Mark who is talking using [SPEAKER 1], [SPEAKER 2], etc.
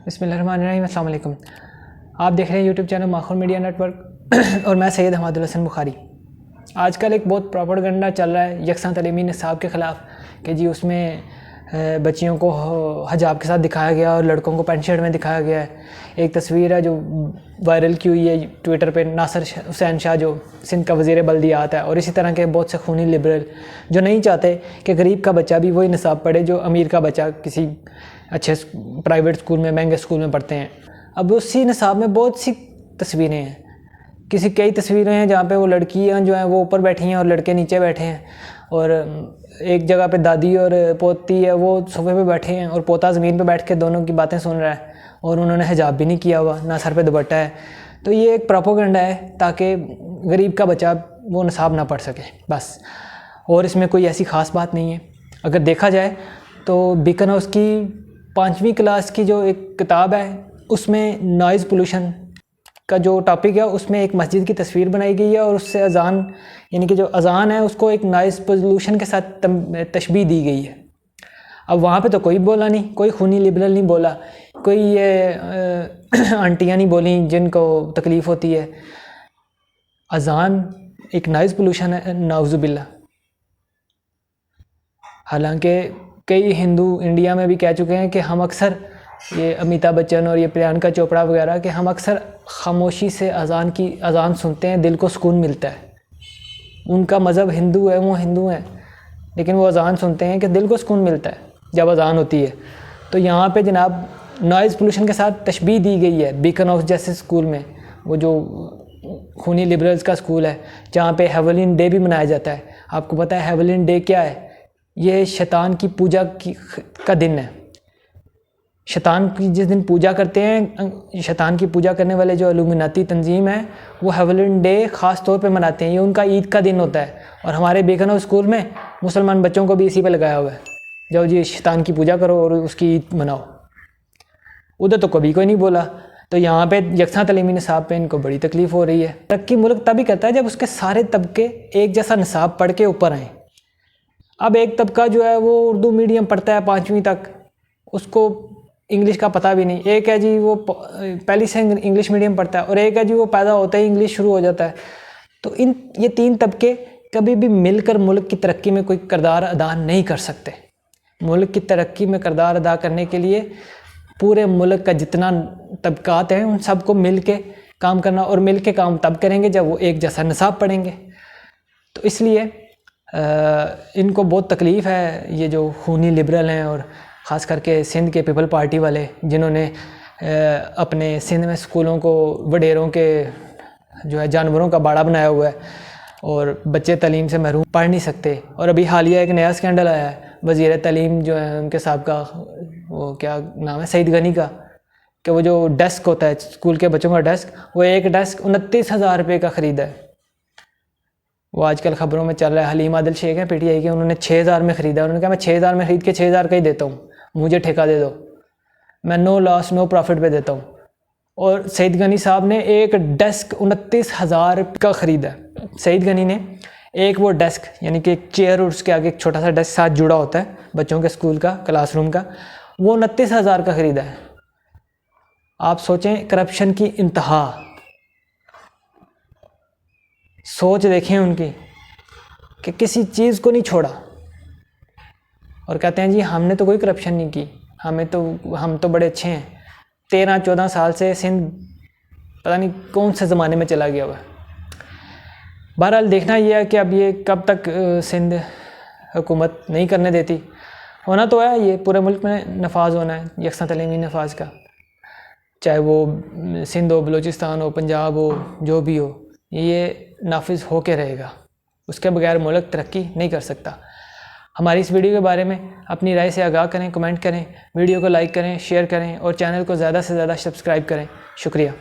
[SPEAKER 1] बिस्मिल्लाहिर्रहमानिर्रहीम, अस्सलाम वालेकुम। आप देख रहे हैं यूट्यूब चैनल माखौल मीडिया नेटवर्क और मैं सैयद हमादुल हसन बुखारी। आजकल एक बहुत प्रोपेगेंडा चल रहा है यकसा तलीमी निसाब के ख़िलाफ़ कि जी उसमें बच्चियों को हिजाब के साथ दिखाया गया और लड़कों को पैंट शर्ट में दिखाया गया है। एक तस्वीर है जो वायरल की हुई है ट्विटर पे, नासिर हुसैन शाह जो सिंध का वज़ीर बल्दियात है, और इसी तरह के बहुत से खूनी लिबरल जो नहीं चाहते कि गरीब का बच्चा भी वही निसाब पढ़े जो अमीर का बच्चा किसी अच्छे प्राइवेट स्कूल में, महंगे स्कूल में पढ़ते हैं। अब उसी निसाब में बहुत सी तस्वीरें हैं, कई तस्वीरें हैं जहाँ पे वो लड़कियाँ जो हैं वो ऊपर बैठी हैं और लड़के नीचे बैठे हैं, और एक जगह पे दादी और पोती है वो सोफे पे बैठे हैं और पोता ज़मीन पे बैठ के दोनों की बातें सुन रहा है, और उन्होंने हिजाब भी नहीं किया हुआ, ना सर पे दुपट्टा है। तो ये एक प्रोपेगेंडा है ताकि गरीब का बच्चा वो निसाब ना पढ़ सके बस, और इसमें कोई ऐसी ख़ास बात नहीं है। अगर देखा जाए तो बीकन हाउस की 5वीं क्लास की जो एक किताब है उसमें नॉइज़ पोल्यूशन का जो टॉपिक है उसमें एक मस्जिद की तस्वीर बनाई गई है, और उससे अजान यानी कि जो अजान है उसको एक नॉइज़ पोल्यूशन के साथ तशबीह दी गई है। अब वहाँ पे तो कोई बोला नहीं, कोई खूनी लिबरल नहीं बोला, कोई ये आंटियाँ नहीं बोली जिनको तकलीफ़ होती है। अजान एक नॉइज़ पोल्यूशन है, नाउज़ुबिल्लाह। हालांकि कई हिंदू इंडिया में भी कह चुके हैं कि हम अक्सर, ये अमिताभ बच्चन और ये प्रियंका चोपड़ा वगैरह, कि हम अक्सर खामोशी से अजान सुनते हैं, दिल को सुकून मिलता है। उनका मज़हब हिंदू है, वो हिंदू हैं, लेकिन वो अजान सुनते हैं कि दिल को सुकून मिलता है जब अजान होती है। तो यहाँ पे जनाब नॉइज़ पोल्यूशन के साथ तशबीह दी गई है बीकन हाउस जैसे स्कूल में, वो जो खूनी लिबरल्स का स्कूल है जहाँ पे हेवलिन डे भी मनाया जाता है। आपको पता है हेवलिन डे क्या है? ये शैतान की पूजा का दिन है। शैतान की जिस दिन पूजा करते हैं, शैतान की पूजा करने वाले जो इल्यूमिनाती तंजीम है वो हेवलिन डे ख़ास तौर पे मनाते हैं। ये उनका ईद का दिन होता है, और हमारे बीकन हाउस स्कूल में मुसलमान बच्चों को भी इसी पे लगाया हुआ है, जाओ जी शैतान की पूजा करो और उसकी ईद मनाओ। उधर तो कभी कोई नहीं बोला। तो यहाँ पे यकसा तलीमी निसाब पे इनको बड़ी तकलीफ़ हो रही है। तरक्की मुल्क तभी करता है जब उसके सारे तबके एक जैसा निसाब पढ़ के ऊपर आएँ। अब एक तबका जो है वो उर्दू मीडियम पढ़ता है 5वीं तक, उसको इंग्लिश का पता भी नहीं। एक है जी वो पहली से इंग्लिश मीडियम पढ़ता है, और एक है जी वो पैदा होता ही इंग्लिश शुरू हो जाता है। तो ये 3 तबके कभी भी मिलकर मुल्क की तरक्की में कोई किरदार अदा नहीं कर सकते। मुल्क की तरक्की में किरदार अदा करने के लिए पूरे मुल्क का जितना तबकात हैं उन सब को मिल के काम करना, और मिल के काम तब करेंगे जब वो एक जैसा निसाब पढ़ेंगे। तो इसलिए इनको बहुत तकलीफ़ है, ये जो खूनी लिबरल हैं, और ख़ास करके सिंध के पीपल पार्टी वाले जिन्होंने अपने सिंध में स्कूलों को वडेरों के जो है जानवरों का बाड़ा बनाया हुआ है, और बच्चे तालीम से महरूम पढ़ नहीं सकते। और अभी हालिया एक नया स्कैंडल आया है, वज़ीर तालीम जो है उनके साहब का, वो क्या नाम है, सईद गनी का, कि वो जो डेस्क होता है स्कूल के बच्चों का डेस्क, वो एक डेस्क 29,000 रुपये का ख़रीदा है। वो आजकल ख़बरों में चल रहा है। हलीम आदिल शेख हैं PTI के, उन्होंने 6,000 में ख़रीदा। उन्होंने कहा मैं 6,000 में ख़रीद के 6,000 का ही देता हूँ, मुझे ठेका दे दो, मैं नो लॉस नो प्रॉफिट पे देता हूँ। और सईद गनी साहब ने एक डेस्क 29,000 का ख़रीदा। सईद गनी ने एक वो डेस्क यानी कि एक चेयर और उसके आगे एक छोटा सा डेस्क साथ जुड़ा होता है बच्चों के स्कूल का, क्लासरूम का, वो 29,000 का ख़रीदा है। आप सोचें करप्शन की इंतहा, सोच देखें उनकी कि किसी चीज़ को नहीं छोड़ा, और कहते हैं जी हमने तो कोई करप्शन नहीं की, हम तो बड़े अच्छे हैं। 13-14 साल से सिंध पता नहीं कौन से ज़माने में चला गया हुआ है। बहरहाल देखना यह है कि अब ये कब तक सिंध हुकूमत नहीं करने देती। होना तो है, ये पूरे मुल्क में नफाज होना है यकसा तलीमी नफाज का, चाहे वो सिंध हो, बलूचिस्तान हो, पंजाब हो, जो भी हो, ये नाफिज हो के रहेगा। उसके बगैर मुल्क तरक्की नहीं कर सकता। हमारी इस वीडियो के बारे में अपनी राय से आगाह करें, कमेंट करें, वीडियो को लाइक करें, शेयर करें, और चैनल को ज़्यादा से ज़्यादा सब्सक्राइब करें। शुक्रिया।